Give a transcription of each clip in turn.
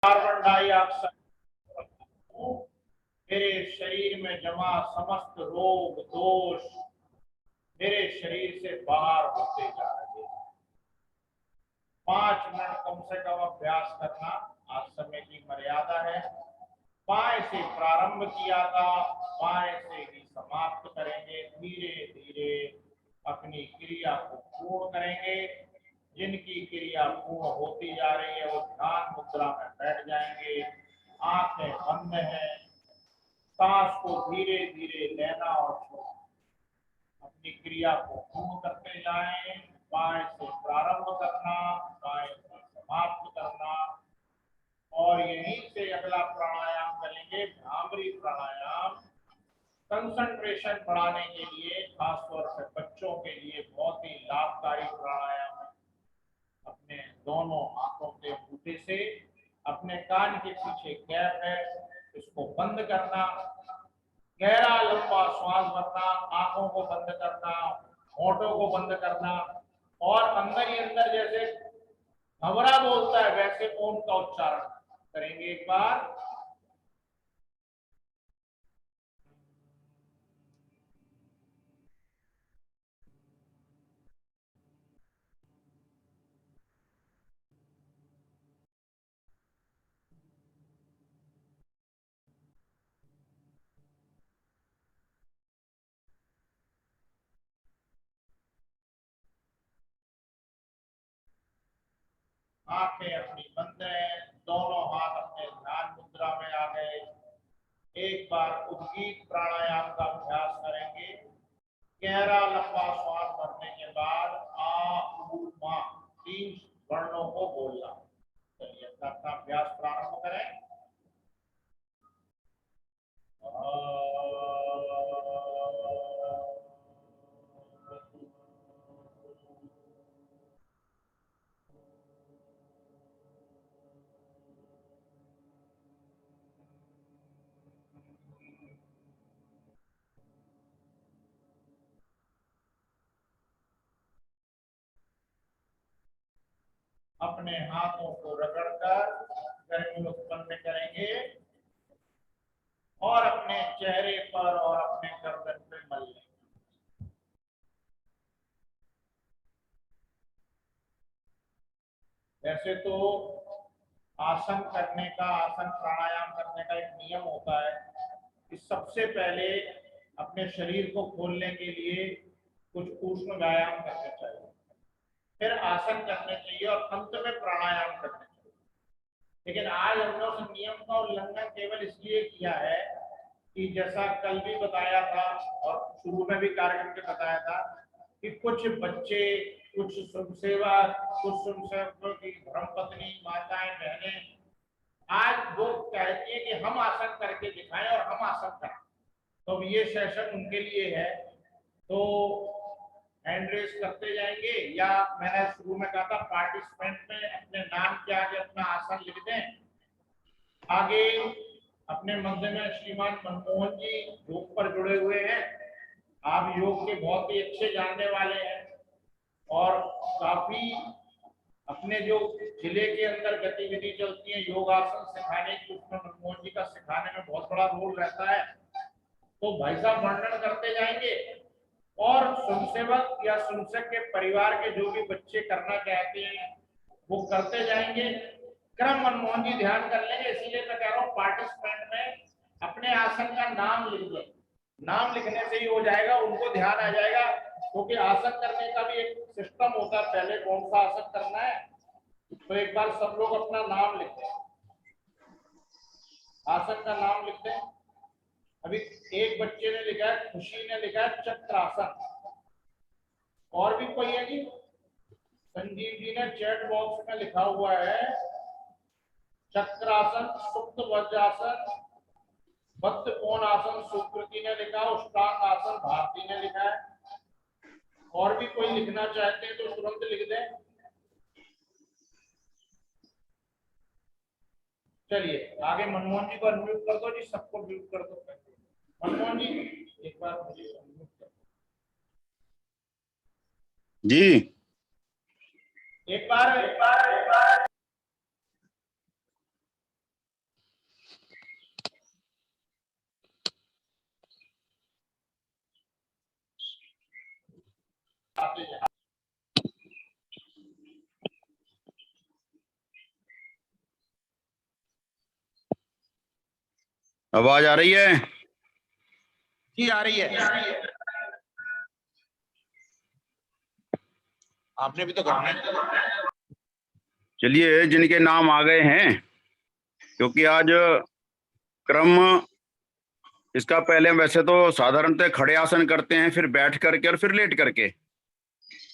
Carbon dioxide मेरे शरीर में जमा समस्त रोग दोष मेरे शरीर से बाहर होते जा रहे हैं। 5 मिनट कम से कम अभ्यास करना आज समय की मर्यादा है। बाएं से प्रारंभ किया था, बाएं से ही समाप्त करेंगे। धीरे धीरे अपनी क्रिया को पूर्ण करेंगे। जिनकी क्रिया पूर्ण होती जा रही है वो ध्यान मुद्रा में बैठ जाएंगे। आंखें बंद हैं। सांस को धीरे धीरे लेना और छोड़ना। अपनी क्रिया को पूर्ण करते जाएं। बाएं से प्रारंभ करना, बाएं से समाप्त करना। और यहीं से अगला प्राणायाम करेंगे, भ्रामरी प्राणायाम। कंसंट्रेशन बढ़ाने के लिए, खासतौर से बच्चों के लिए बहुत ही लाभकारी प्राणायाम है। अपने दोनों हाथों के अंगूठे से अपने कान के पीछे गैप है, इसको बंद करना। गहरा लंबा श्वास भरना, आंखों को बंद करना, होठों को बंद करना और अंदर ही अंदर जैसे भंवरा बोलता है वैसे ओम का उच्चारण करेंगे। एक बार आंखें अपनी बंद है, दोनों हाथ अपने ध्यान मुद्रा में आ गए। एक बार उद्गीत प्राणायाम का अभ्यास करेंगे। गहरा लंबा श्वास भरने के बाद आ उ मा 3 वर्णों को बोलना। चलिए अपना अभ्यास प्रारंभ करें। अपने हाथों को रगड़कर गर्मी उत्पन्न करेंगे और अपने चेहरे पर और अपने गर्दन पे मल लेंगे। वैसे तो आसन करने का, आसन प्राणायाम करने का एक नियम होता है कि सबसे पहले अपने शरीर को खोलने के लिए कुछ उष्ण व्यायाम करने चाहिए, फिर आसन करने चाहिए और अंत में प्राणायाम करने चाहिए। लेकिन आज हमने उस नियम का उल्लंघन केवल इसलिए किया है कि जैसा कल भी बताया था और शुरू में भी कार्यक्रम में बताया था कि कुछ बच्चे, कुछ स्वयंसेवक, कुछ स्वयंसेवकों की धर्मपत्नी, माताएं, बहनें आज वो कहती है कि हम आसन करके दिखाएं और हम आसन करें। तो ये सेशन उनके लिए है। तो हैंड रेस करते जाएंगे या मैंने शुरू में कहा था पार्टिसिपेंट में अपने नाम के आगे अपना आसन लिख दें। आगे अपने मध्य में श्रीमान मनमोहन जी योग पर जुड़े हुए हैं। आप योग के बहुत ही अच्छे जानने वाले हैं और काफी अपने जो जिले के अंदर गतिविधि चलती है योगासन सिखाने की, उसमें मनमोहन जी का सिखाने में बहुत बड़ा रोल रहता है। तो भाई साहब वर्णन करते जाएंगे और स्वयंसेवक या स्वयंसेवक के परिवार के जो भी बच्चे करना चाहते हैं वो करते जाएंगे। क्रम मनमोहन जी ध्यान कर लेंगे, इसीलिए मैं कह रहा हूँ पार्टिसिपेंट में अपने आसन का नाम लिख दें। नाम लिखने से ही हो जाएगा, उनको ध्यान आ जाएगा क्योंकि आसन करने का भी एक सिस्टम होता है, पहले कौन सा आसन करना है। तो एक बार सब लोग अपना नाम लिख दें, आसन का नाम लिख दें। अभी एक बच्चे ने लिखा है, खुशी ने लिखा है चक्रासन। और भी कोई है जी? संजीव जी ने चैट बॉक्स में लिखा हुआ है चक्रासन, सुप्त वज्रासन, बद्ध कोण आसन सुकृति ने लिखा, उष्टांग आसन भारती ने लिखा है। और भी कोई लिखना चाहते हैं तो तुरंत लिख दें। चलिए आगे मनमोहन जी को अनम्यूट कर दो जी, सबको म्यूट कर दो। मनमोहन जी एक बार मुझे अनम्यूट कर जी। एक बार आवाज आ रही है? जी आ रही है। आपने भी तो करना है। चलिए, जिनके नाम आ गए हैं, क्योंकि आज क्रम इसका पहले वैसे तो साधारणतः खड़े आसन करते हैं, फिर बैठ करके और फिर लेट करके।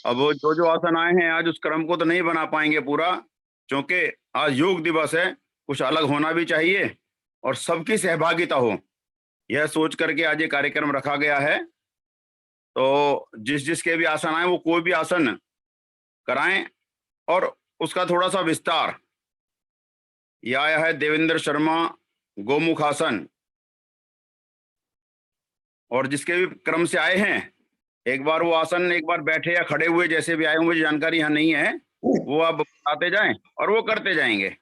अब वो जो आसन आए हैं आज उस क्रम को तो नहीं बना पाएंगे पूरा, क्योंकि आज योग दिवस है, कुछ अलग होना भी चाहिए और सबकी सहभागिता हो, यह सोच करके आज ये कार्यक्रम रखा गया है। तो जिसके भी आसन आए वो कोई भी आसन कराएं और उसका थोड़ा सा विस्तार। यह आया है देवेंद्र शर्मा गोमुख आसन, और जिसके भी क्रम से आए हैं एक बार वो आसन एक बार बैठे या खड़े हुए जैसे भी आए हों, मुझे जानकारी यहाँ नहीं है, वो आप बताते जाएं और वो करते जाएंगे।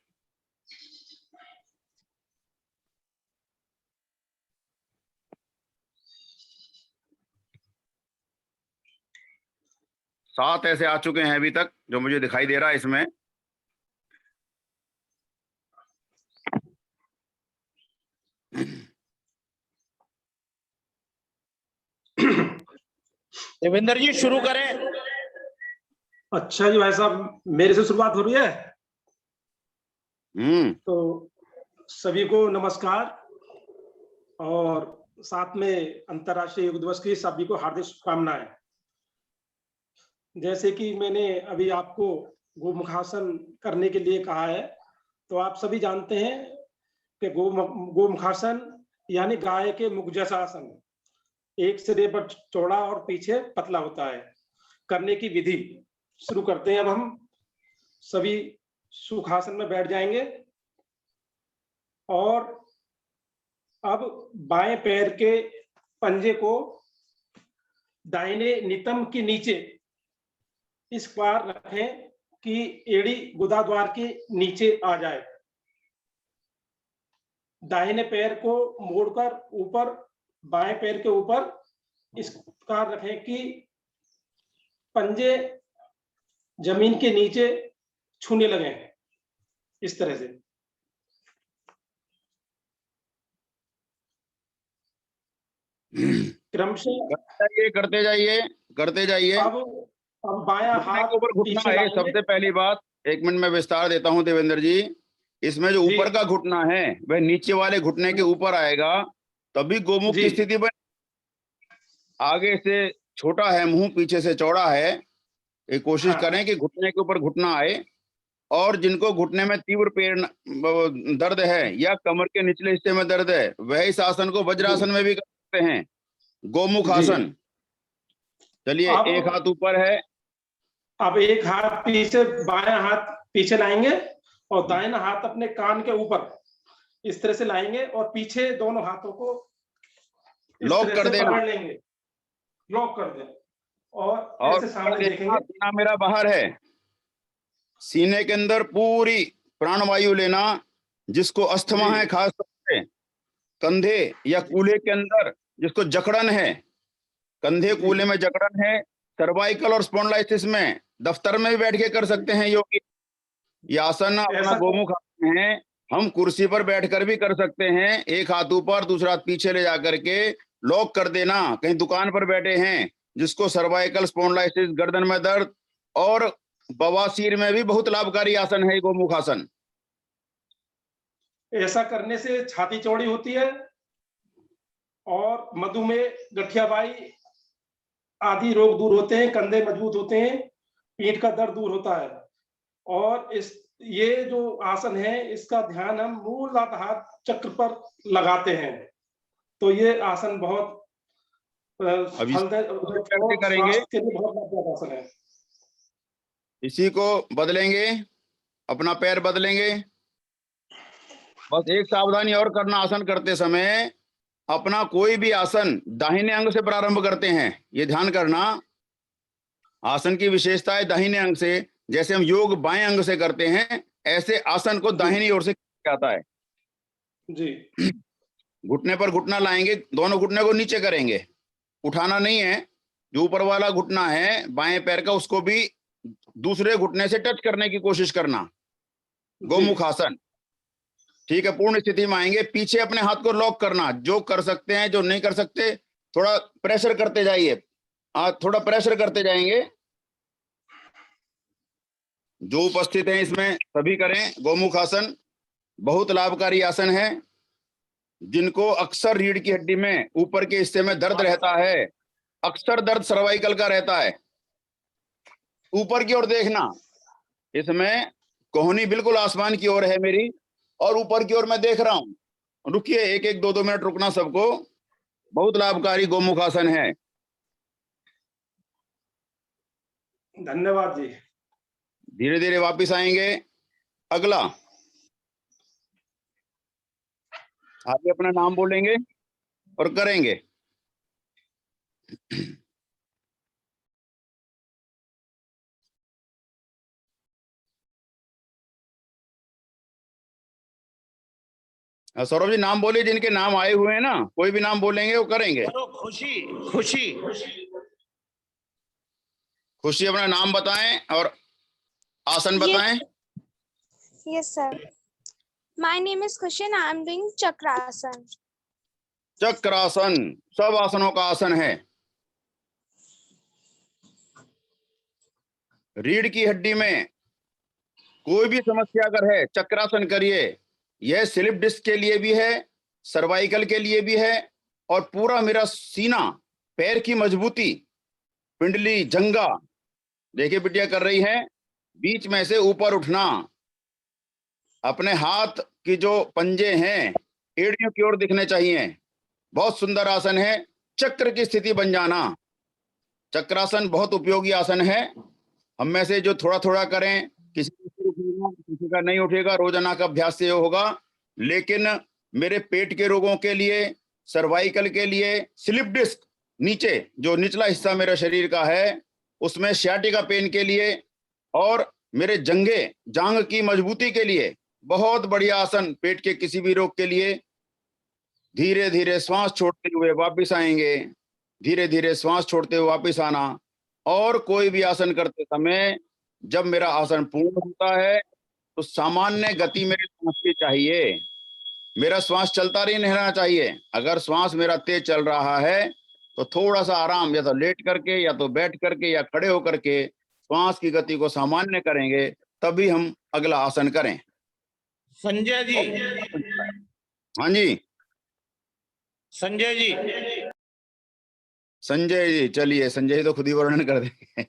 सात ऐसे आ चुके हैं अभी तक जो मुझे दिखाई दे रहा है इसमें। देवेंद्र जी शुरू करें। अच्छा जी भाई साहब, मेरे से शुरुआत हो रही है। तो सभी को नमस्कार और साथ में अंतर्राष्ट्रीय योग दिवस की सभी को हार्दिक शुभकामनाएं। जैसे कि मैंने अभी आपको गोमुखासन करने के लिए कहा है, तो आप सभी जानते हैं कि गोमुखासन यानी गाय के मुख जैसा आसन, एक सिरे पर चौड़ा और पीछे पतला होता है। करने की विधि शुरू करते हैं। अब हम सभी सुखासन में बैठ जाएंगे और अब बाएं पैर के पंजे को दाहिने नितंब के नीचे इस बार रखें कि एड़ी गुदाद्वार के नीचे आ जाए। दाहिने पैर को मोड़कर ऊपर बाएं पैर के ऊपर इस प्रकार रखें कि पंजे जमीन के नीचे छूने लगे, इस तरह से। क्रमशः करते जाइए करते जाइए। अब बायां हाथ के ऊपर घुटना है सबसे पहली बात। एक मिनट में विस्तार देता हूं देवेंद्र जी। इसमें जो ऊपर का घुटना है वह नीचे वाले घुटने के ऊपर आएगा, तभी गोमुख की स्थिति बने। आगे से छोटा है मुंह, पीछे से चौड़ा है। एक कोशिश करें कि घुटने के ऊपर घुटना आए। और जिनको घुटने में तीव्र पैर दर्द है या कमर के निचले हिस्से में दर्द है, वह इस आसन को वज्रासन में भी कर सकते हैं, गोमुख आसन। चलिए, एक हाथ ऊपर है। अब एक हाथ पीछे, बायां हाथ पीछे लाएंगे और दाहिना हाथ अपने कान के ऊपर इस तरह से लाएंगे और पीछे दोनों हाथों को लॉक कर देना, पकड़ लेंगे, लॉक कर दें और ऐसे सामने देखेंगे। सीना मेरा बाहर है, सीने के अंदर पूरी प्राणवायु लेना। जिसको अस्थमा है खास तौर से, कंधे या कूल्हे के अंदर जिसको जकड़न है, कंधे कूल्हे में जकड़न है, सर्वाइकल और स्पॉन्डिलाइटिस में दफ्तर में भी बैठ के कर सकते हैं योगी। ये आसन अपना गोमुख आसन है। हम कुर्सी पर बैठकर भी कर सकते हैं। एक हाथ ऊपर दूसरा हाथ पीछे ले जाकर के लॉक कर देना। कहीं दुकान पर बैठे हैं, जिसको सर्वाइकल, स्पॉन्डिलाइटिस, गर्दन में दर्द और बवासीर में भी बहुत लाभकारी आसन है गोमुख आसन। ऐसा करने से छाती चौड़ी होती है और मधुमेह, गठियाबाई आदि रोग दूर होते हैं, कंधे मजबूत होते हैं, पीठ का दर्द दूर होता है। और ये जो आसन है इसका ध्यान हम मूलाधार चक्र पर लगाते हैं। तो ये आसन बहुत करेंगे, बहुत लाभदायक आसन है। इसी को बदलेंगे, अपना पैर बदलेंगे। बस एक सावधानी और करना, आसन करते समय अपना कोई भी आसन दाहिने अंग से प्रारंभ करते हैं, ये ध्यान करना। आसन की विशेषता है दाहिने अंग से। जैसे हम योग बाएं अंग से करते हैं, ऐसे आसन को दाहिनी ओर से किया जाता है जी। घुटने पर घुटना लाएंगे, दोनों घुटने को नीचे करेंगे, उठाना नहीं है। जो ऊपर वाला घुटना है बाएं पैर का, उसको भी दूसरे घुटने से टच करने की कोशिश करना, गोमुख आसन। ठीक है, पूर्ण स्थिति में आएंगे। पीछे अपने हाथ को लॉक करना, जो कर सकते हैं, जो नहीं कर सकते थोड़ा प्रेशर करते जाइए, थोड़ा प्रेशर करते जाएंगे। जो उपस्थित हैं इसमें सभी करें। गोमुख आसन बहुत लाभकारी आसन है। जिनको अक्सर रीढ़ की हड्डी में ऊपर के हिस्से में दर्द रहता है, अक्सर दर्द सर्वाइकल का रहता है, ऊपर की ओर देखना। इसमें कोहनी बिल्कुल आसमान की ओर है मेरी, और ऊपर की ओर मैं देख रहा हूं। रुकिए, एक एक 2-2 मिनट रुकना सबको। बहुत लाभकारी गोमुख आसन है। धन्यवाद जी। धीरे धीरे वापस आएंगे। अगला, आगे अपना नाम बोलेंगे और करेंगे। सौरभ जी नाम बोलिए, जिनके नाम आए हुए हैं ना, कोई भी नाम बोलेंगे वो करेंगे। खुशी खुशी खुशी अपना नाम बताएं और आसन बताएं। Yes, sir. My name is Khushi and I am doing Chakrasan. चक्रासन सब आसनों का आसन है। रीढ़ की हड्डी में कोई भी समस्या अगर है, चक्रासन करिए। यह स्लिप डिस्क के लिए भी है, सर्वाइकल के लिए भी है, और पूरा मेरा सीना, पैर की मजबूती, पिंडली, जंगा, देखिए बिटिया कर रही है। बीच में से ऊपर उठना, अपने हाथ की जो पंजे हैं एड़ियों की ओर दिखने चाहिए। बहुत सुंदर आसन है। चक्र की स्थिति बन जाना। चक्रासन बहुत उपयोगी आसन है। हम में से जो थोड़ा थोड़ा करें, किसी का नहीं उठेगा, रोजाना का अभ्यास से होगा। लेकिन मेरे पेट के रोगों के लिए, सर्वाइकल के लिए, स्लिप डिस्क नीचे जो निचला हिस्सा मेरा शरीर का है उसमें सियाटिका पेन के लिए, और मेरे जांग की मजबूती के लिए बहुत बढ़िया आसन, पेट के किसी भी रोग के लिए। धीरे धीरे श्वास छोड़ते हुए वापस आएंगे। धीरे धीरे श्वास छोड़ते हुए वापस आना। और कोई भी आसन करते समय जब मेरा आसन पूर्ण होता है तो सामान्य गति मेरे श्वास की चाहिए। मेरा श्वास चलता नहीं रहना चाहिए। अगर श्वास मेरा तेज चल रहा है तो थोड़ा सा आराम, या तो लेट करके, या तो बैठ करके, या खड़े होकर के श्वास की गति को सामान्य करेंगे, तभी हम अगला आसन करें। संजय जी, हाँ जी संजय जी, संजय जी, चलिए संजय जी तो खुद ही वर्णन कर देंगे।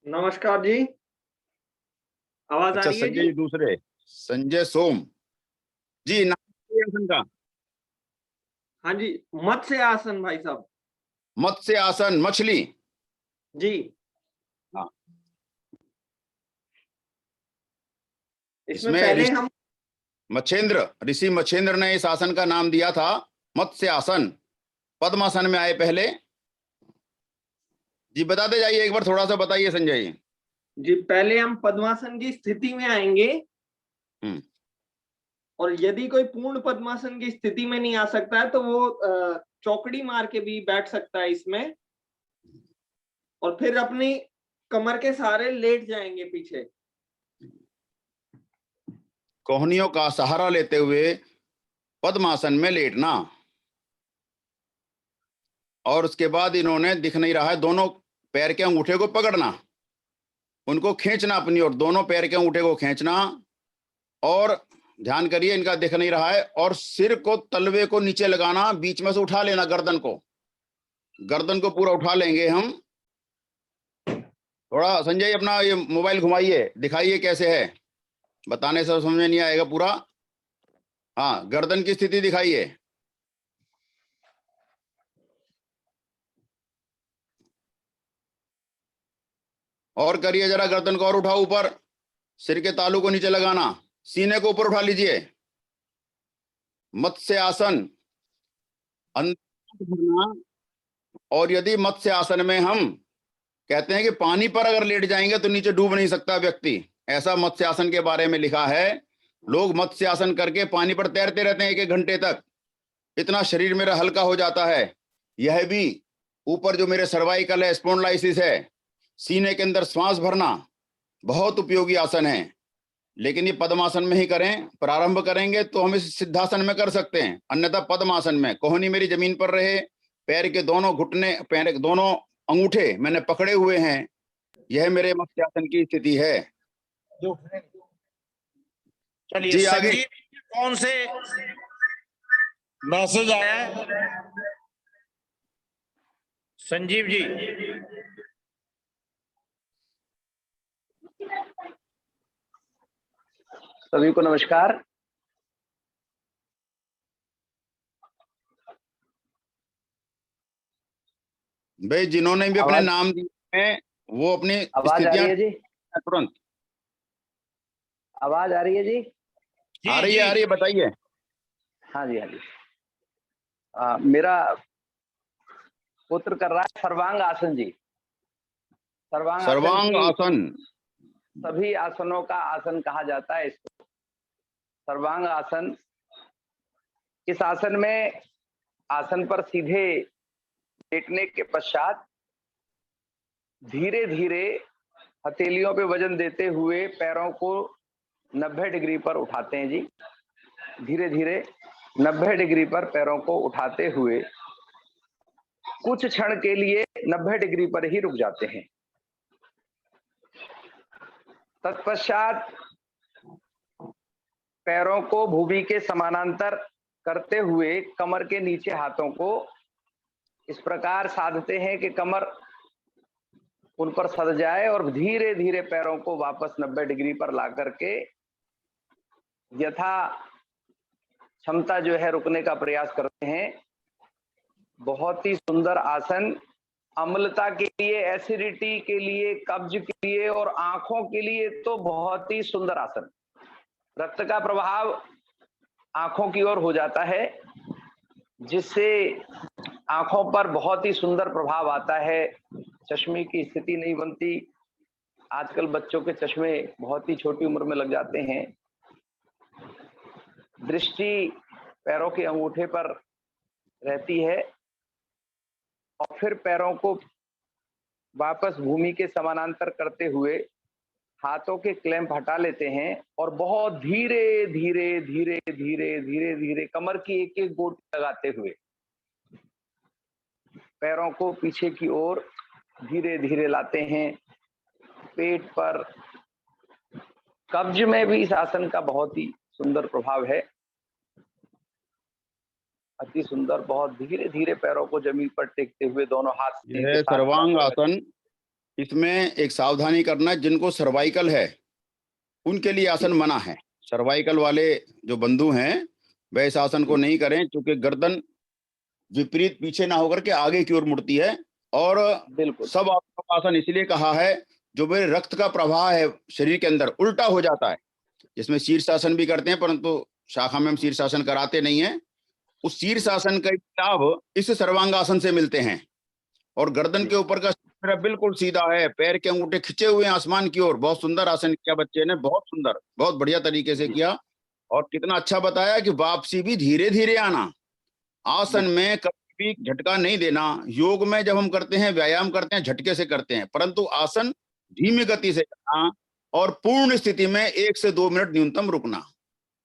नमस्कार जी, आवाज आ अच्छा, रही है संजय जी दूसरे, संजय सोम जी, नाम आसन का। हाँ जी, मत्स्य आसन भाई साहब। मत्स्य आसन, मछली जी हाँ। इसमें पहले हम ऋषि मच्छेंद्र ने इस आसन का नाम दिया था मत्स्य आसन। पद्मासन में आए पहले। जी बताते जाइए, एक बार थोड़ा सा बताइए संजय जी। जी पहले हम पद्मासन की स्थिति में आएंगे, और यदि कोई पूर्ण पद्मासन की स्थिति में नहीं आ सकता है तो वो चौकड़ी मार के भी बैठ सकता है इसमें, और फिर अपनी कमर के सहारे लेट जाएंगे पीछे। कोहनियों का सहारा लेते हुए पद्मासन में लेटना। और उसके बाद इन्होंने, दिख नहीं रहा है, दोनों पैर के अंगूठे को पकड़ना, उनको खींचना अपनी ओर, दोनों पैर के अंगूठे को खींचना। और ध्यान करिए, इनका दिख नहीं रहा है, और सिर को, तलवे को नीचे लगाना, बीच में से उठा लेना गर्दन को पूरा उठा लेंगे हम। थोड़ा संजय अपना ये मोबाइल घुमाइए, दिखाइए कैसे है, बताने से समझ में नहीं आएगा पूरा। हाँ, गर्दन की स्थिति दिखाइए। और करिए जरा, गर्दन को और उठाओ ऊपर, सिर के तालू को नीचे लगाना, सीने को ऊपर उठा लीजिए। मत्स्य आसन, अंदर भरना। और यदि मत्स्य आसन में हम कहते हैं कि पानी पर अगर लेट जाएंगे तो नीचे डूब नहीं सकता व्यक्ति, ऐसा मत्स्य आसन के बारे में लिखा है। लोग मत्स्य आसन करके पानी पर तैरते रहते हैं 1-1 घंटे तक, इतना शरीर मेरा हल्का हो जाता है। यह भी ऊपर जो मेरे सर्वाइकल है, स्पॉन्डिलाइसिस है, सीने के अंदर श्वास भरना, बहुत उपयोगी आसन है। लेकिन ये पद्मासन में ही करें। प्रारंभ करेंगे तो हम इस सिद्धासन में कर सकते हैं, अन्यथा पद्मासन में कोहनी मेरी जमीन पर रहे, पैर के दोनों घुटने, पैर के दोनों अंगूठे मैंने पकड़े हुए हैं, यह मेरे मत्स्यासन की स्थिति है। चलिए जी, आगे। संजीव, कौन से मैसेज आया है? संजीव जी, सभी को नमस्कार। भाई जिन्होंने भी अपने आवाज नाम दिए हैं वो अपनी आवाज आ रही स्थितियां है जी? तुरंत। आवाज आ रही है जी? जी आ रही जी, है, आ रही है, बताइए। हाँ जी, हाँ जी। मेरा पुत्र कर रहा है सर्वांग आसन जी। सर्वांग आसन सर्वांग की आसन। सभी आसनों का आसन कहा जाता है इसको, सर्वांग आसन। इस आसन में आसन पर सीधे लेटने के पश्चात धीरे धीरे हथेलियों पे वजन देते हुए पैरों को 90 डिग्री पर उठाते हैं जी। धीरे धीरे 90 डिग्री पर पैरों को उठाते हुए कुछ क्षण के लिए 90 डिग्री पर ही रुक जाते हैं। तत्पश्चात पैरों को भूमि के समानांतर करते हुए कमर के नीचे हाथों को इस प्रकार साधते हैं कि कमर उन पर सद जाए और धीरे धीरे पैरों को वापस 90 डिग्री पर ला करके यथा क्षमता जो है रुकने का प्रयास करते हैं। बहुत ही सुंदर आसन, अम्लता के लिए, एसिडिटी के लिए, कब्ज के लिए और आंखों के लिए तो बहुत ही सुंदर आसन। रक्त का प्रभाव आंखों की ओर हो जाता है, जिससे आंखों पर बहुत ही सुंदर प्रभाव आता है, चश्मे की स्थिति नहीं बनती। आजकल बच्चों के चश्मे बहुत ही छोटी उम्र में लग जाते हैं। दृष्टि पैरों के अंगूठे पर रहती है और फिर पैरों को वापस भूमि के समानांतर करते हुए हाथों के क्लैंप हटा लेते हैं और बहुत धीरे धीरे धीरे धीरे धीरे धीरे कमर की एक एक गोटी लगाते हुए पैरों को पीछे की ओर धीरे धीरे लाते हैं। पेट पर, कब्ज में भी इस आसन का बहुत ही सुंदर प्रभाव है। अति सुंदर, बहुत धीरे धीरे पैरों को जमीन पर टेकते हुए दोनों हाथ यह सर्वांग आसन, इसमें एक सावधानी करना है, जिनको सर्वाइकल है उनके लिए आसन मना है। सर्वाइकल वाले जो बंधु हैं वह इस आसन को नहीं करें, क्योंकि गर्दन विपरीत पीछे ना होकर के आगे की ओर मुड़ती है। और बिल्कुल सब आसन इसलिए कहा है जो मेरे रक्त का प्रवाह है शरीर के अंदर उल्टा हो जाता है, जिसमें शीर्षासन भी करते हैं, परंतु शाखा में हम शीर्षासन कराते नहीं है। उस शीर्षासन का लाभ इस सर्वांगासन से मिलते हैं। और गर्दन के ऊपर का मेरा बिल्कुल सीधा है, पैर के अंगूठे खिंचे हुए हैं आसमान की ओर। बहुत सुंदर आसन किया बच्चे ने, बहुत सुंदर, बहुत बढ़िया तरीके से किया। और कितना अच्छा बताया कि वापसी भी धीरे धीरे आना, आसन में कभी भी झटका नहीं देना। योग में जब हम करते हैं, व्यायाम करते हैं, झटके से करते हैं, परंतु आसन धीमी गति से करना और पूर्ण स्थिति में 1 से 2 मिनट न्यूनतम रुकना।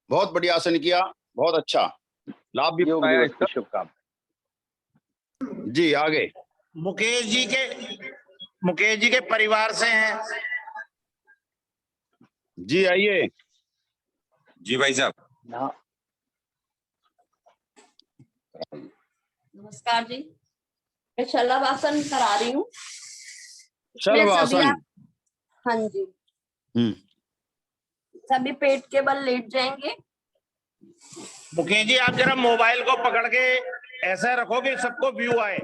बहुत बढ़िया आसन किया, बहुत अच्छा लाभ भी योग बताया दिवस की इसका। शुभकामनाएं। जी, आगे। मुकेश जी के परिवार से हैं। जी, आइए। जी भाई साहब। नमस्कार जी, मैं शलभासन करा रही हूँ। शलभासन। हाँ जी, सभी पेट के बल लेट जाएंगे। मुकेश जी, आप जरा मोबाइल को पकड़ के ऐसा रखो कि सबको व्यू आए।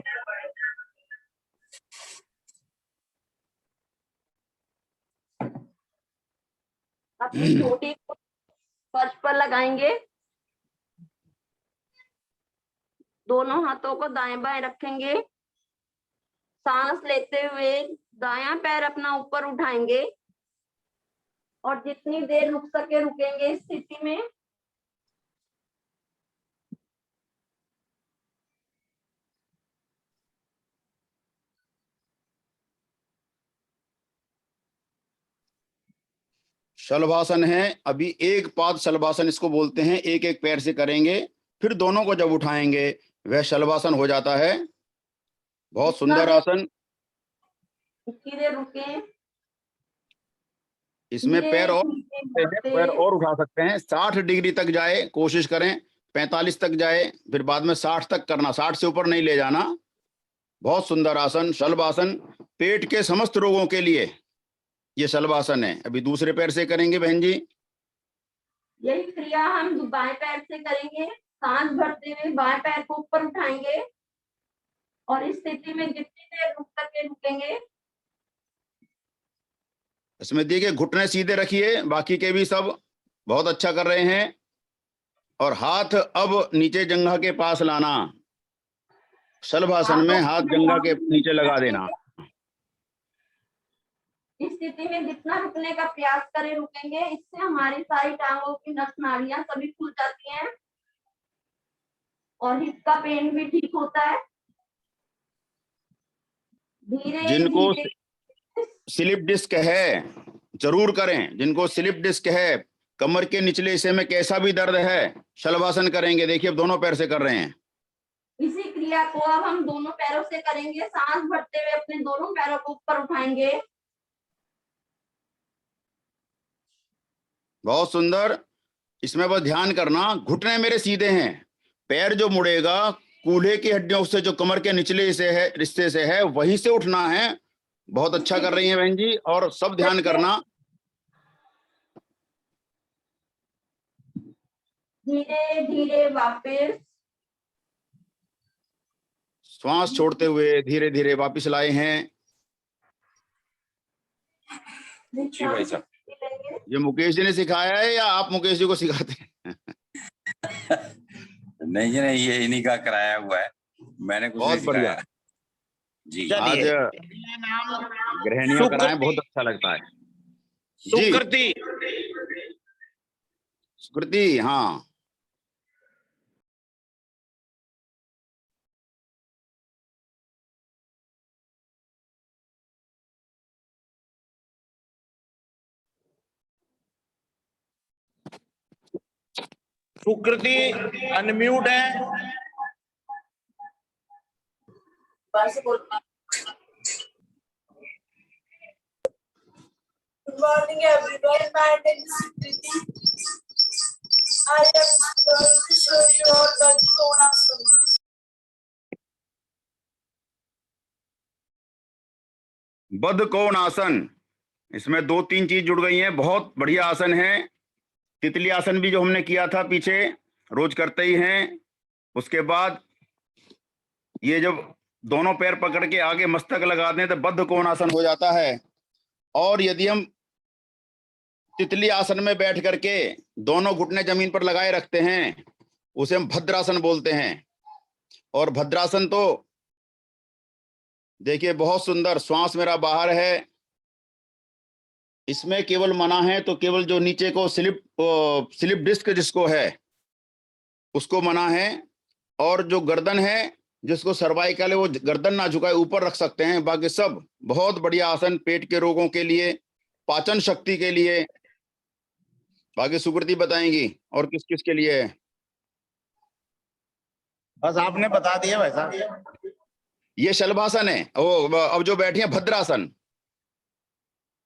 अपनी चोटी को फर्श पर लगाएंगे, दोनों हाथों को दाएं बाएं रखेंगे, सांस लेते हुए दायां पैर अपना ऊपर उठाएंगे और जितनी देर रुक सके रुकेंगे इस स्थिति में। शलभासन है। अभी एक पाद शलभासन इसको बोलते हैं, एक एक पैर से करेंगे, फिर दोनों को जब उठाएंगे वह शलभासन हो जाता है। बहुत सुंदर आसन। धीरे रुके, इसमें पैर और बढ़ते। पैर और उठा सकते हैं, 60 डिग्री तक जाए, कोशिश करें 45 तक जाए, फिर बाद में 60 तक करना, 60 से ऊपर नहीं ले जाना। बहुत सुंदर आसन शलभासन, पेट के समस्त रोगों के लिए ये शलभासन है। अभी दूसरे पैर से करेंगे बहन जी। यही क्रिया हम बाएं पैर से करेंगे। सांस भरते हुए बाएं पैर को ऊपर उठाएंगे और इस स्थिति में जितनी देर रुक करके रुकेंगे। इसमें देखिए घुटने सीधे रखिए, बाकी के भी सब बहुत अच्छा कर रहे हैं। और हाथ अब नीचे जंघा के पास लाना, शलभासन में हाथ जंघा के नीचे लगा देना। इस स्थिति में जितना रुकने का प्रयास करें रुकेंगे, इससे हमारी सारी टांगों की नस नाड़ियां सभी खुल जाती हैं और हिप का पेन भी ठीक होता है। धीरे जिनको धीरे स्लिप डिस्क है जरूर करें, जिनको स्लिप डिस्क है, कमर के निचले हिस्से में कैसा भी दर्द है, शलभासन करेंगे। देखिए अब दोनों पैर से कर रहे हैं। इसी क्रिया को अब हम दोनों पैरों से करेंगे। सांस भरते हुए अपने दोनों पैरों को ऊपर उठाएंगे। बहुत सुंदर। इसमें बस ध्यान करना, घुटने मेरे सीधे हैं, पैर जो मुड़ेगा कूल्हे की हड्डियों से, जो कमर के निचले हिस्से से है, वहीं से उठना है। बहुत अच्छा कर रही हैं बहन जी, और सब ध्यान करना। धीरे धीरे वापस श्वास छोड़ते हुए धीरे धीरे वापस लाए हैं। जी भाई साहब। ये मुकेश जी ने सिखाया है या आप मुकेश जी को सिखाते हैं? नहीं जी नहीं, ये इन्हीं का कराया हुआ है, मैंने कुछ नहीं बहुत बढ़िया सिखाया। जी आज गृहिणियों कराएं, बहुत अच्छा लगता है। सुकृति, सुकृति, हाँ। सुकृति अनम्यूट है। Good morning, everyone. My name is Sukriti. I am going to show you all the Konasana. बद्ध कोण आसन, इसमें 2-3 चीज जुड़ गई हैं। बहुत बढ़िया आसन है। तितली आसन भी जो हमने किया था पीछे, रोज करते ही हैं। उसके बाद ये जब दोनों पैर पकड़ के आगे मस्तक लगा दें तो बद्ध कोण आसन हो जाता है। और यदि हम तितली आसन में बैठ करके दोनों घुटने जमीन पर लगाए रखते हैं, उसे हम भद्रासन बोलते हैं। और भद्रासन तो देखिए बहुत सुंदर, श्वास मेरा बाहर है। इसमें केवल मना है तो केवल जो नीचे को स्लिप डिस्क जिसको है उसको मना है, और जो गर्दन है जिसको सर्वाइकल है वो गर्दन ना झुकाए, ऊपर रख सकते हैं। बाकी सब बहुत बढ़िया आसन, पेट के रोगों के लिए, पाचन शक्ति के लिए। बाकी सुकृति बताएंगी और किस किस के लिए है। बस आपने बता दिया भाई साहब। ये शलभासन है। अब जो बैठी है भद्रासन,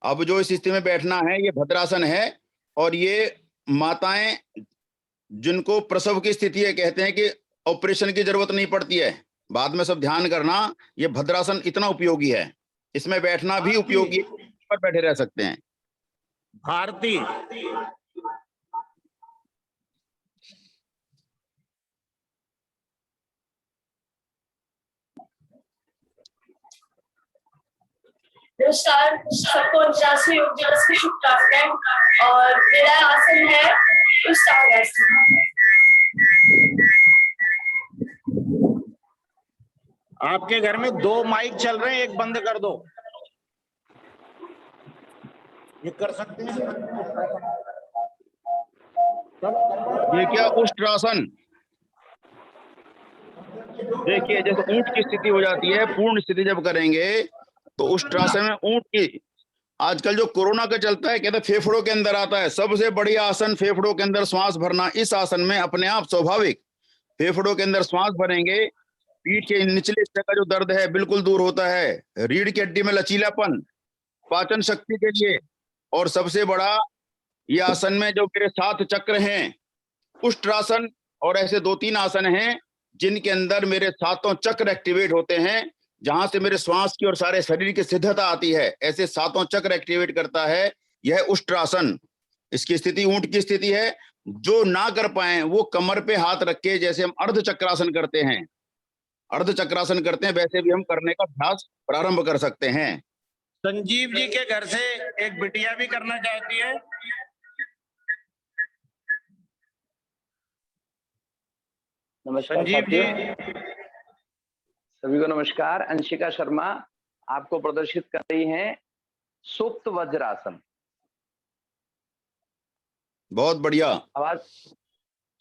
अब जो इस स्थिति में बैठना है ये भद्रासन है। और ये माताएं जिनको प्रसव की स्थिति है, कहते हैं कि ऑपरेशन की जरूरत नहीं पड़ती है, बाद में सब ध्यान करना, ये भद्रासन इतना उपयोगी है। इसमें बैठना भी उपयोगी है, पर बैठे रह सकते हैं। भारती, नमस्कार, सबको अंतर्राष्ट्रीय योग दिवस की शुभकामनाएं। और मेरा आसन है उष्टांगासन। आपके घर में 2 माइक चल रहे हैं, एक बंद कर दो। ये कर सकते हैं। ये क्या उष्ट्रासन, देखिए जैसे ऊंट की स्थिति हो जाती है, पूर्ण स्थिति जब करेंगे तो उष्ट्रासन में ऊंट की आजकल जो कोरोना का चलता है, कहते हैं फेफड़ों के अंदर आता है। सबसे बढ़िया आसन फेफड़ों के अंदर श्वास भरना। इस आसन में अपने आप स्वाभाविक फेफड़ों के अंदर श्वास भरेंगे, पीठ के निचले हिस्से का जो दर्द है बिल्कुल दूर होता है। रीढ़ की हड्डी में लचीलापन, पाचन शक्ति के लिए। और सबसे बड़ा ये आसन में जो मेरे 7 चक्र हैं, उष्ट्रासन, और ऐसे 2-3 आसन हैं जिनके अंदर मेरे 7 चक्र एक्टिवेट होते हैं, जहां से मेरे श्वास की और सारे शरीर की सिद्धता आती है। ऐसे 7 चक्र एक्टिवेट करता है यह उष्ट्रासन। इसकी स्थिति ऊंट की स्थिति है। जो ना कर पाए वो कमर पे हाथ रख के, जैसे हम अर्ध चक्रासन करते हैं, अर्ध चक्रासन करते हैं, वैसे भी हम करने का अभ्यास प्रारंभ कर सकते हैं। संजीव जी के घर से एक बिटिया भी करना चाहती है। नमस्कार संजीव जी। साथियों, सभी को नमस्कार। अंशिका शर्मा आपको प्रदर्शित कर रही हैं सुप्त वज्रासन। बहुत बढ़िया। आवाज।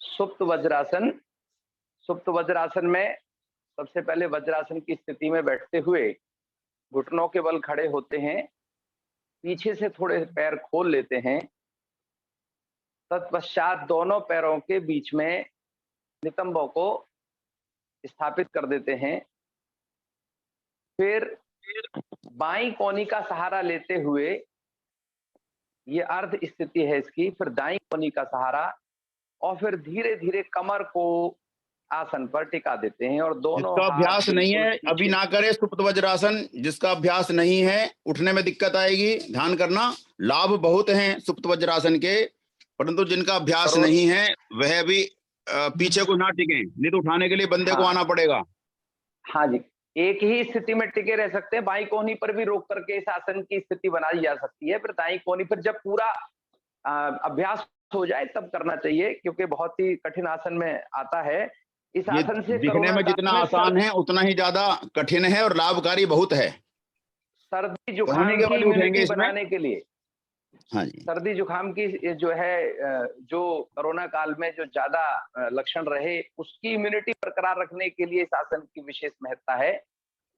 सुप्त वज्रासन। सुप्त वज्रासन में सबसे पहले वज्रासन की स्थिति में बैठते हुए घुटनों के बल खड़े होते हैं, पीछे से थोड़े पैर खोल लेते हैं, तत्पश्चात दोनों पैरों के बीच में नितंबों को स्थापित कर देते हैं। फिर बाईं कोहनी का सहारा लेते हुए, ये अर्ध स्थिति है इसकी, फिर दाईं कोहनी का सहारा, और फिर धीरे धीरे कमर को आसन पर टिका देते हैं। और दोनों जिसका अभ्यास नहीं है अभी ना करे सुप्त वज्रासन। जिसका अभ्यास नहीं है, उठने में दिक्कत आएगी। ध्यान करना, लाभ बहुत हैं सुप्त वज्रासन के, परंतु जिनका अभ्यास नहीं है वह भी पीछे को ना टिके, नहीं तो उठाने के लिए बंदे को आना पड़ेगा। हाँ जी, एक ही स्थिति में टिके रह सकते हैं। बाईं कोहनी पर भी रोक करके इस आसन की स्थिति बनाई जा सकती है। फिर दाईं कोहनी पर जब पूरा अभ्यास हो जाए तब करना चाहिए, क्योंकि बहुत ही कठिन आसन में आता है। इस आसन से दिखने में जितना आसान है उतना ही ज्यादा कठिन है और लाभकारी बहुत है। सर्दी जुकाम की इम्यूनिटी बनाने के लिए, हाँ जी, सर्दी जुकाम की जो है, जो कोरोना काल में जो ज्यादा लक्षण रहे, उसकी इम्यूनिटी बरकरार रखने के लिए इस आसन की विशेष महत्ता है।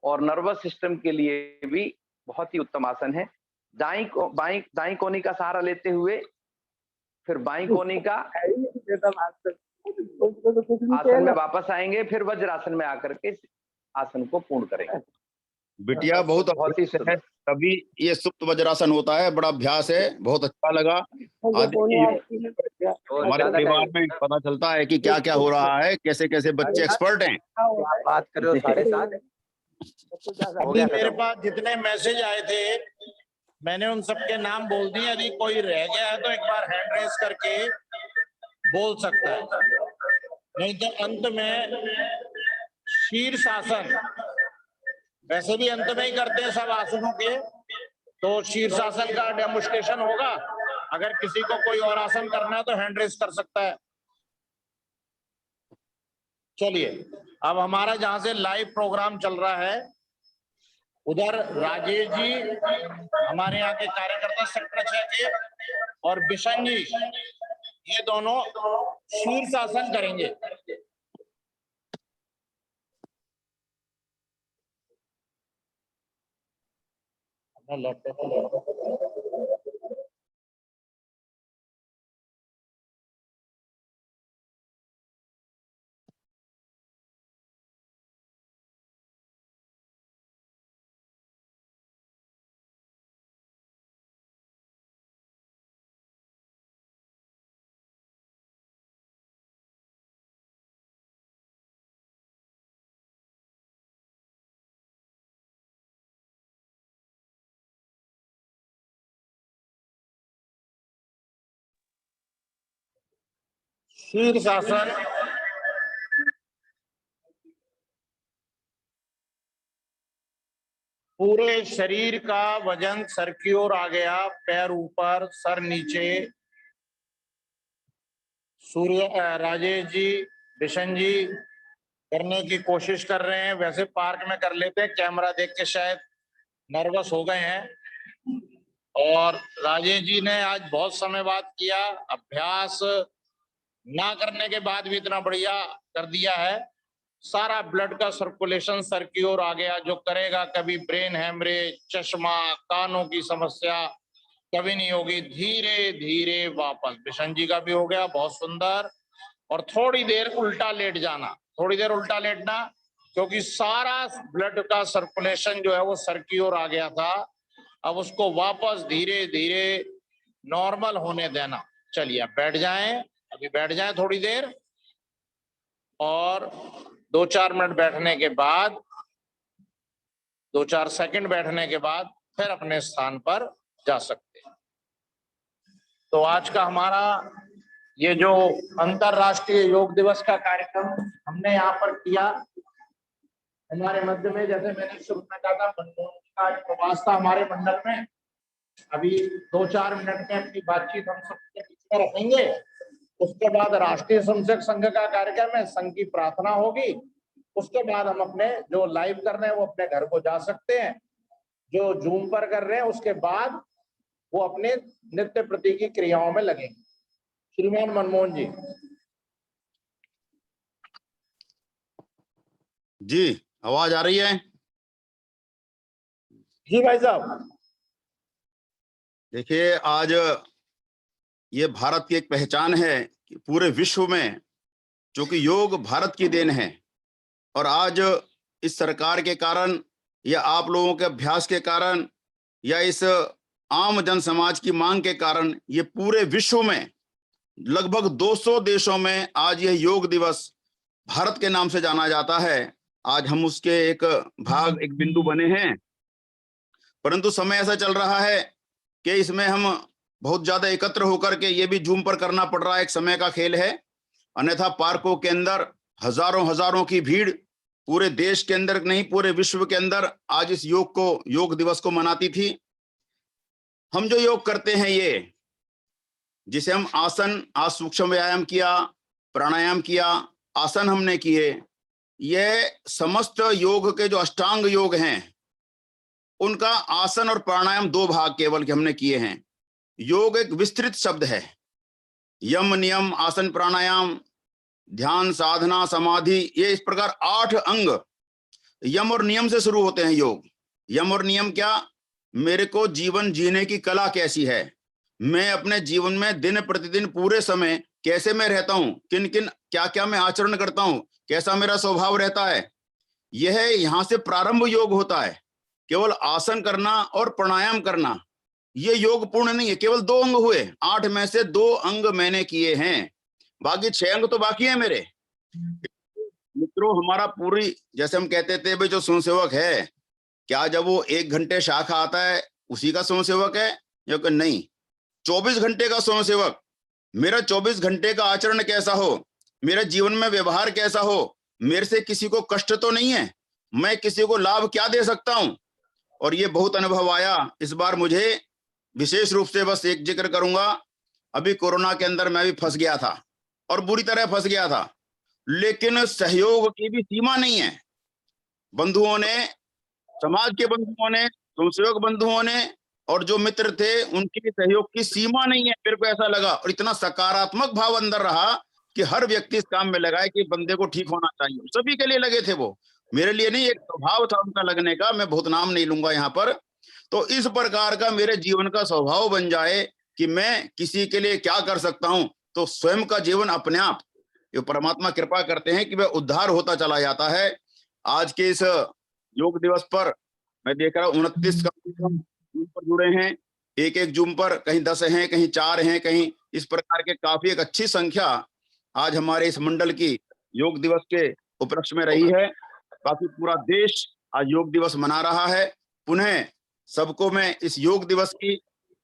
और नर्वस सिस्टम के लिए भी बहुत ही उत्तम आसन है। दाईं कोहनी का सहारा लेते हुए, फिर बाईं कोहनी का आसन में वापस आएंगे, फिर वज्रासन में आकर के आसन को पूर्ण करेंगे। बिटिया बहुत ही है, तभी ये सुप्त वज्रासन होता है। बड़ा अभ्यास है, बहुत अच्छा लगा। हमारे परिवार में पता चलता है कि क्या क्या हो रहा है, कैसे कैसे बच्चे एक्सपर्ट हैं। बात करो 7:30। अभी मेरे पास जितने मैसेज आए थे मैंने उन सबके नाम बोल दिए। यदि कोई रह गया है तो एक बार हैंड रेस करके बोल सकता है, नहीं तो अंत में शीर्षासन, वैसे भी अंत में ही करते हैं सब आसनों के, तो शीर्षासन का डेमोन्स्ट्रेशन होगा। अगर किसी को कोई और आसन करना है तो हैंड रेस कर सकता है। चलिए, अब हमारा जहां से लाइव प्रोग्राम चल रहा है उधर राजेश जी हमारे यहाँ के कार्यकर्ता सेक्टर 6 के, और बिशन जी, ये दोनों शीर्षासन करेंगे। शीर्षासन पूरे शरीर का वजन सर की ओर आ गया, पैर ऊपर, सर नीचे। राजेश जी, बिशन जी करने की कोशिश कर रहे हैं। वैसे पार्क में कर लेते हैं, कैमरा देख के शायद नर्वस हो गए हैं। और राजेश जी ने आज बहुत समय बाद किया, अभ्यास ना करने के बाद भी इतना बढ़िया कर दिया है। सारा ब्लड का सर्कुलेशन सर की ओर आ गया, जो करेगा कभी ब्रेन हैमरेज, चश्मा, कानों की समस्या कभी नहीं होगी। धीरे धीरे वापस बिशन जी का भी हो गया, बहुत सुंदर। और थोड़ी देर उल्टा लेट जाना, थोड़ी देर उल्टा लेटना, क्योंकि सारा ब्लड का सर्कुलेशन जो है वो सर की ओर आ गया था। अब उसको वापस धीरे धीरे नॉर्मल होने देना। चलिए अब बैठ जाएं, अभी बैठ जाएं थोड़ी देर, और 2-4 मिनट बैठने के बाद, 2-4 सेकंड बैठने के बाद फिर अपने स्थान पर जा सकते हैं। तो आज का हमारा ये जो अंतरराष्ट्रीय योग दिवस का कार्यक्रम हमने यहाँ पर किया, हमारे मध्य में, जैसे मैंने शुरू में कहा था, मनमोहन का प्रवास था हमारे मंडल में। अभी 2-4 मिनट में अपनी बातचीत हम सबके बीच में रखेंगे। उसके बाद राष्ट्रीय स्वयंसेवक संघ का कार्यक्रम है, संघ की प्रार्थना होगी। उसके बाद हम अपने जो लाइव कर रहे हैं वो अपने घर को जा सकते हैं, जो जूम पर कर रहे हैं उसके बाद वो अपने नित्य प्रति की क्रियाओं में लगेंगे। श्रीमान मनमोहन जी। जी, आवाज आ रही है? जी भाई साहब। देखिए, आज ये भारत की एक पहचान है कि पूरे विश्व में, जो कि योग भारत की देन है। और आज इस सरकार के कारण या आप लोगों के अभ्यास के कारण या इस आम जन समाज की मांग के कारण ये पूरे विश्व में लगभग 200 देशों में आज यह योग दिवस भारत के नाम से जाना जाता है। आज हम उसके एक भाग, एक बिंदु बने हैं। परंतु समय ऐसा चल रहा है कि इसमें हम बहुत ज्यादा एकत्र होकर के ये भी जूम पर करना पड़ रहा है, एक समय का खेल है। अन्यथा पार्कों के अंदर हजारों हजारों की भीड़ पूरे देश के अंदर नहीं, पूरे विश्व के अंदर आज इस योग दिवस को मनाती थी। हम जो योग करते हैं, ये जिसे हम आसन, आज सूक्ष्म व्यायाम किया, प्राणायाम किया, आसन हमने किए, ये समस्त योग के जो अष्टांग योग हैं उनका आसन और प्राणायाम 2 भाग केवल के हमने किए हैं। योग एक विस्तृत शब्द है। यम, नियम, आसन, प्राणायाम, ध्यान, साधना, समाधि, ये इस प्रकार 8 अंग यम और नियम से शुरू होते हैं योग। यम और नियम क्या? मेरे को जीवन जीने की कला कैसी है, मैं अपने जीवन में दिन प्रतिदिन पूरे समय कैसे मैं रहता हूं, किन किन क्या क्या मैं आचरण करता हूं, कैसा मेरा स्वभाव रहता है, यह यहां से प्रारंभ योग होता है। केवल आसन करना और प्राणायाम करना ये योग पूर्ण नहीं है। केवल 2 अंग हुए, 8 में से 2 अंग मैंने किए हैं, बाकी 6 अंग तो बाकी है मेरे मित्रों। हमारा पूरी, जैसे हम कहते थे भाई, जो स्वयंसेवक है, क्या जब वो 1 घंटे शाखा आता है उसी का स्वयंसेवक है या कि नहीं? 24 घंटे का स्वयंसेवक। मेरा 24 घंटे का आचरण कैसा हो, मेरा जीवन में व्यवहार कैसा हो, मेरे से किसी को कष्ट तो नहीं है, मैं किसी को लाभ क्या दे सकता हूं। और ये बहुत अनुभव आया इस बार मुझे विशेष रूप से। बस एक जिक्र करूंगा, अभी कोरोना के अंदर मैं भी फंस गया था और बुरी तरह फंस गया था, लेकिन सहयोग की भी सीमा नहीं है। बंधुओं ने, समाज के बंधुओं ने, स्वयंसेवक बंधुओं ने और जो मित्र थे, उनके सहयोग की सीमा नहीं है। मेरे को ऐसा लगा, और इतना सकारात्मक भाव अंदर रहा कि हर व्यक्ति इस काम में लगा है कि बंदे को ठीक होना चाहिए। सभी के लिए लगे थे वो, मेरे लिए नहीं, एक स्वभाव था उनका लगने का। मैं बहुत नाम नहीं लूंगा यहाँ पर। तो इस प्रकार का मेरे जीवन का स्वभाव बन जाए कि मैं किसी के लिए क्या कर सकता हूं, तो स्वयं का जीवन अपने आप, ये परमात्मा कृपा करते हैं कि वह उद्धार होता चला जाता है। आज के इस योग दिवस पर मैं देख रहा हूँ 29 कार्यक्रम जूम पर जुड़े हैं। एक जूम पर कहीं 10 हैं, कहीं 4 हैं, कहीं इस प्रकार के काफी एक अच्छी संख्या आज हमारे इस मंडल की योग दिवस के उपलक्ष्य में रही है। काफी पूरा देश आज योग दिवस मना रहा है। पुनः सबको मैं इस योग दिवस की,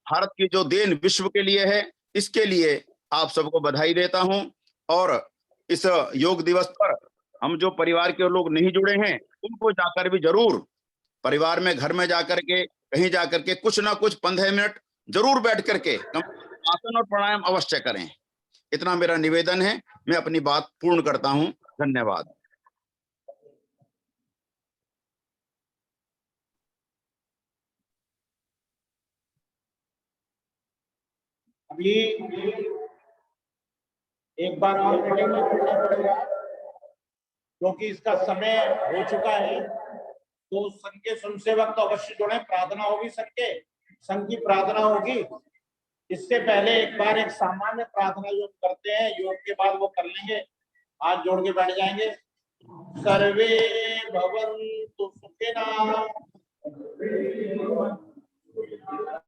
भारत की जो देन विश्व के लिए है, इसके लिए आप सबको बधाई देता हूं। और इस योग दिवस पर हम जो परिवार के लोग नहीं जुड़े हैं, उनको जाकर भी जरूर परिवार में, घर में जाकर के, कहीं जाकर के कुछ ना कुछ 15 मिनट जरूर बैठ करके आसन और प्राणायाम अवश्य करें। इतना मेरा निवेदन है। मैं अपनी बात पूर्ण करता हूं। धन्यवाद। अभी एक बार और मीटिंग में करना पड़ेगा। क्योंकि इसका समय हो चुका है, तो संघ के स्वयंसेवक तो अवश्य जुड़े। प्रार्थना होगी संघ की प्रार्थना होगी। इससे पहले एक बार एक सामान्य प्रार्थना योग करते हैं, योग के बाद वो कर लेंगे। हाथ जोड़ के बैठ जाएंगे। सर्वे भवन्तु सुखिनः।